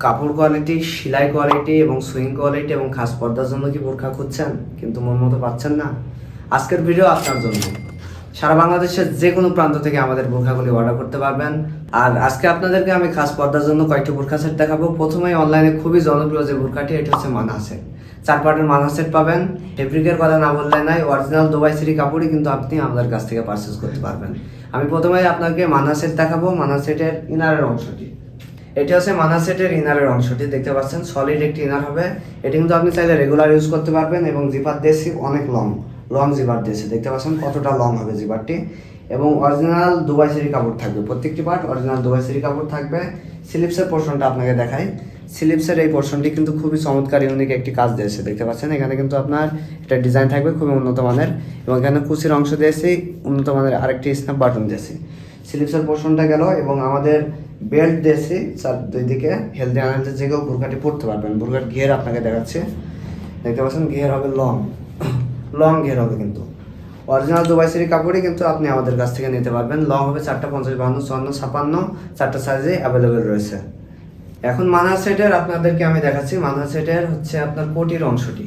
কাপড় কোয়ালিটি, সেলাই কোয়ালিটি এবং সুইং কোয়ালিটি এবং খাস পর্দার জন্য কি বোরখা খুঁজছেন কিন্তু মন মতো পাচ্ছেন না? আজকের ভিডিও আপনার জন্য। সারা বাংলাদেশের যে কোনো প্রান্ত থেকে আমাদের বোরখাগুলি অর্ডার করতে পারবেন। আর আজকে আপনাদেরকে আমি খাস পর্দার জন্য কয়েকটি বোরখা সেট দেখাবো। প্রথমেই অনলাইনে খুবই জনপ্রিয় যে বোরখাটি, এটা হচ্ছে মানহা সেট। 4 পার্টের মানহা সেট পাবেন। ফেব্রিকের কথা না বললে নাই, অরিজিনাল দুবাই সিরি কাপড়ই কিন্তু আপনি আমাদের কাছ থেকে পারচেস করতে পারবেন। আমি প্রথমেই আপনাকে মানহা সেট দেখাবো। মানহা সেটের ইনারের অংশটি, এটি হচ্ছে মানহা সেটের ইনারের অংশটি, দেখতে পাচ্ছেন সলিড একটি ইনার হবে। এটি কিন্তু আপনি চাইলে রেগুলার ইউজ করতে পারবেন এবং জিপার দিয়েছি অনেক লং জিপার দিয়েছে, দেখতে পাচ্ছেন কতটা লং হবে জিপারটি। এবং অরিজিনাল দুবাই সিরি কাপড় থাকবে, প্রত্যেকটি পার্ট অরিজিনাল দুবাই সিরি কাপড় থাকবে। স্লিপসের পোর্শনটা আপনাকে দেখাই। স্লিপসের এই পোর্শনটি কিন্তু খুবই চমৎকার ইউনিক একটি কাজ দিয়েছে, দেখতে পাচ্ছেন। এখানে কিন্তু আপনার এটা ডিজাইন থাকবে খুবই উন্নত মানের এবং এখানে কুচির অংশ দিয়েছি উন্নত মানের, আরেকটি স্ন্যাপ বাটন দিয়েছি। স্লিপসের পোর্শনটা গেল এবং আমাদের বেল্ট দিয়েছি দুই দিকে। হেলদি আনহেলদি যে কেউ বোরখাটি পরতে পারবেন। বোরখার ঘের আপনাকে দেখাচ্ছে, দেখতে পাচ্ছেন ঘের হবে লং ঘের হবে, কিন্তু অরিজিনাল দুবাই সিরি কাপড়ই কিন্তু আপনি আমাদের কাছ থেকে নিতে পারবেন। লং হবে 4টা, 50, 52, 54, 56, 4টা সাইজে অ্যাভেলেবেল রয়েছে। এখন মানহা সেটের আপনাদেরকে আমি দেখাচ্ছি। মানহা সেটের হচ্ছে আপনার কোটির অংশটি।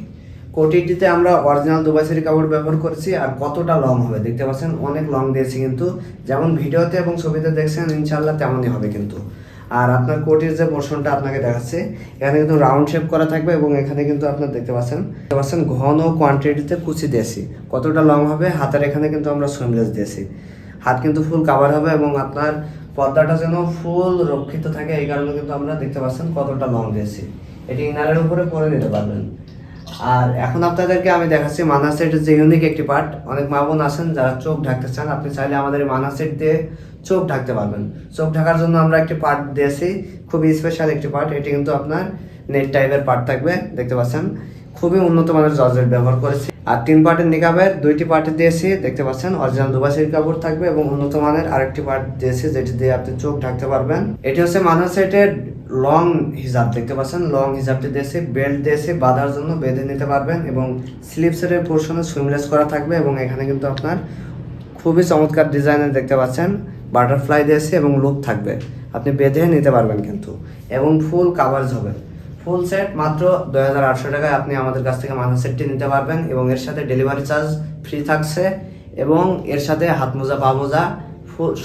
কোটিটিতে আমরা অরিজিনাল দুবাই সিরি কাপড় ব্যবহার করেছি। আর কতটা লং হবে দেখতে পাচ্ছেন, অনেক লং দিয়েছি কিন্তু, যেমন ভিডিওতে এবং ছবিতে দেখছেন ইনশাল্লাহ তেমনই হবে কিন্তু। আর আপনার কোটির যে পোর্শনটা আপনাকে দেখাচ্ছে, এখানে কিন্তু রাউন্ড শেপ করা থাকবে এবং এখানে কিন্তু আপনার দেখতে পাচ্ছেন ঘন কোয়ান্টিটিতে কুচি দিয়েছি। কতটা লং হবে, হাতের এখানে কিন্তু আমরা সুইমলেস দিয়েছি। হাত কিন্তু ফুল কাভার হবে এবং আপনার পর্দাটা যেন ফুল রক্ষিত থাকে, এই কারণে কিন্তু আমরা দেখতে পাচ্ছেন কতটা লং দিয়েছি। এটি ইনারের উপরে পরে নিতে পারবেন। আর এখন আপনাদেরকে আমি দেখাচ্ছি মানহা সেটের যে ইউনিক একটি পার্ট। অনেক মা বোন আছেন যারা চোখ ঢাকতে চান, আপনি চাইলে আমাদের এই মানহা সেট দিয়ে চোখ ঢাকতে পারবেন। চোখ ঢাকার জন্য আমরা একটি পার্ট দিয়েছি, খুবই স্পেশাল একটি পার্ট। এটি কিন্তু আপনার নেট টাইপের পার্ট থাকবে, দেখতে পাচ্ছেন খুবই উন্নত মানের জর্জেট ব্যবহার করেছি। আর 3 পার্টের নিকাবের 2টি পার্টে দিয়েছি, দেখতে পাচ্ছেন অরিজিনাল দুবাই সিরি কাপড় থাকবে এবং উন্নত মানের আরেকটি পার্ট দিয়েছি যেটি দিয়ে আপনি চোখ ঢাকতে পারবেন। এটি হচ্ছে মানহা সেটের লং হিজাব, দেখতে পাচ্ছেন লং হিজাবটি দিয়েছি। বেল্ট দিয়েছি বাঁধার জন্য, বেঁধে নিতে পারবেন এবং স্লিপসের পোর্শনে সুইমলেস করা থাকবে এবং এখানে কিন্তু আপনার খুবই চমৎকার ডিজাইনের দেখতে পাচ্ছেন বাটারফ্লাই দিয়েছি এবং লুপ থাকবে, আপনি বেঁধে নিতে পারবেন কিন্তু। এবং ফুল কাভারেজ হবে। ফুল সেট মাত্র 2800 টাকায় আপনি আমাদের কাছ থেকে মানহা সেটটি নিতে পারবেন এবং এর সাথে ডেলিভারি চার্জ ফ্রি থাকছে এবং এর সাথে হাত মোজা, পা মোজা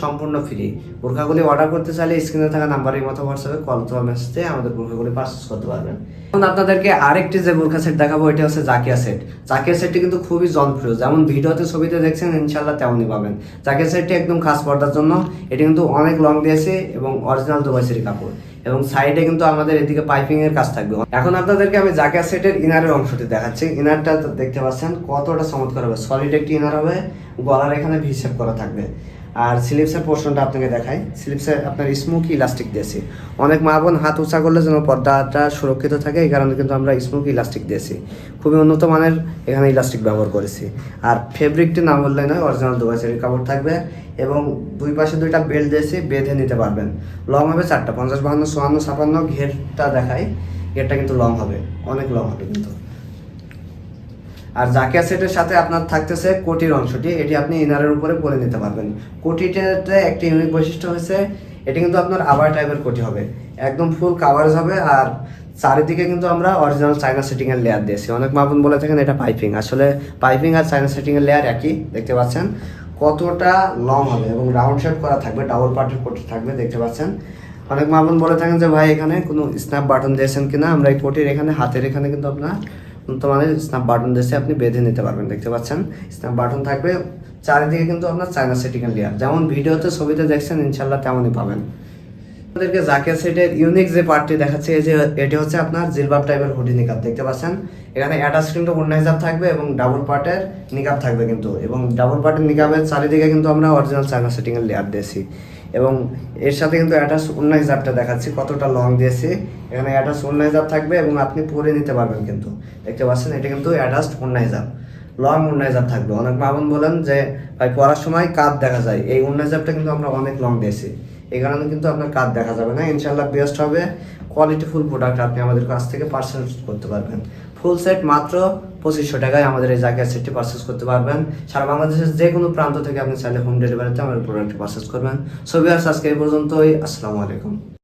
সম্পূর্ণ ফ্রি। বোরখাগুলি অর্ডার করতে চাইলে স্ক্রিনে থাকা নাম্বারের মতো হোয়াটসঅ্যাপে কল অথবা মেসেজে আমাদের বোরখাগুলি পারচেস করতে পারবেন। এখন আপনাদেরকে আরেকটি যে বোরখা সেট দেখাবো, এটা হচ্ছে জাকিয়া সেট। জাকিয়া সেটটি কিন্তু খুবই জনপ্রিয়, যেমন ভিডিওতে ছবিতে দেখছেন ইনশাল্লাহ তেমনই পাবেন। জাকিয়া সেটটি একদম খাস পর্দার জন্য। এটি কিন্তু অনেক লং দিয়েছে এবং অরিজিনাল দুবাই সিরি কাপড় এবং সাইডে কিন্তু আমাদের এদিকে পাইপিং এর কাজ থাকবে। এখন আপনাদেরকে আমি জাকিয়া সেটের ইনারের অংশটি দেখাচ্ছি। ইনারটা দেখতে পাচ্ছেন কতটা চমৎকার হবে, সলিড একটি ইনার হবে। গলার এখানে ভি শেপ করা থাকবে। আর স্লিপসের পোর্শনটা আপনাকে দেখাই। স্লিপসে আপনার স্মোকি ইলাস্টিক দিয়েছি। অনেক মা বোন হাত উঁচা করলে যেন পর্দাটা সুরক্ষিত থাকে, এই কারণে কিন্তু আমরা স্মোকি ইলাস্টিক দিয়েছি। খুবই উন্নত মানের এখানে ইলাস্টিক ব্যবহার করেছি। আর ফেব্রিকটি না বললে নয়, অরিজিনাল দুবাই সিরি কাপড় থাকবে এবং দুই পাশে 2টা বেল্ট দিয়েছি, বেঁধে নিতে পারবেন। লং হবে 4টা, 50, 52, 54, 56। ঘেরটা দেখাই, ঘেরটা কিন্তু লং হবে, অনেক লং হবে কিন্তু। আর জাকিয়া সেটের সাথে আপনার থাকতেছে কোটির অংশটি। এটি আপনি ইনারের উপরে পরে নিতে পারবেন। কোটিটাতে একটি ইউনিক বৈশিষ্ট্য হয়েছে, এটি কিন্তু আপনার আবার টাইপের কোটি হবে, একদম ফুল কাভারেজ হবে। আর চারিদিকে কিন্তু আমরা অরিজিনাল চায়না সেটিং এর লেয়ার দিয়েছি। অনেক মা বোন বলে থাকেন এটা পাইপিং, আসলে পাইপিং আর চায়না সেটিং এর লেয়ার একই। দেখতে পাচ্ছেন কতটা লং হবে এবং রাউন্ড শেপ করা থাকবে, ডাবল পার্টের কোটি থাকবে, দেখতে পাচ্ছেন। অনেক মা বোন বলে থাকেন যে ভাই এখানে কোনো স্ন্যাপ বাটন দিয়েছেন কিনা। আমরা এই কোটির এখানে হাতের এখানে কিন্তু আপনার তোমাদের স্ন্যাপ বাটন দিয়েছে, আপনি বেঁধে নিতে পারবেন, দেখতে পাচ্ছেন স্ন্যাপ বাটন থাকবে। চারিদিকে কিন্তু আপনার চায়না সেটিং এর লেয়ার, যেমন ভিডিওতে ছবিতে দেখছেন ইনশাল্লাহ তেমনই পাবেন। আপনাদেরকে জাকিয়া সেটের ইউনিক যে পার্টটি দেখাচ্ছে, এই যে এটি হচ্ছে আপনার জিলবাব টাইপের হুডি নিকাব, দেখতে পাচ্ছেন। এখানে অ্যাটাচ কিন্তু ওড়না হিজাব থাকবে এবং ডাবল পার্টের নিকাব থাকবে কিন্তু। এবং ডাবল পার্টের নিকাবের চারিদিকে কিন্তু আমরা অরিজিনাল চায়না সেটিং এর লেয়ার দিয়েছি এবং এর সাথে কিন্তু অ্যাটাচ ওড়না হিজাবটা দেখাচ্ছি কতটা লং দিয়েছি। এখানে অ্যাটাচ ওড়না হিজাব থাকবে এবং আপনি পরে নিতে পারবেন কিন্তু, দেখতে পাচ্ছেন। এটা কিন্তু অ্যাটাচড ওড়না হিজাব, লং ওড়না হিজাব থাকবে। অনেক মা বোন বলেন যে ভাই পরার সময় কাঁধ দেখা যায়, এই ওড়না হিজাবটা কিন্তু আমরা অনেক লং দিয়েছি, এই কারণে কিন্তু আপনার কাঁধ দেখা যাবে না। ইনশাল্লাহ বেস্ট হবে, কোয়ালিটিফুল প্রোডাক্ট আপনি আমাদের কাছ থেকে পারচেস করতে পারবেন। ফুল সেট মাত্র 2500 টাকায় আমাদের এই জাকিয়া সেটটি পারচেস করতে পারবেন। সারা বাংলাদেশের যে কোনো প্রান্ত থেকে আপনি চাইলে হোম ডেলিভারিতে আমাদের প্রোডাক্টটি পারচেস করবেন। সো ভিউয়ার্স, আজকে এই পর্যন্তই। আসসালামু আলাইকুম।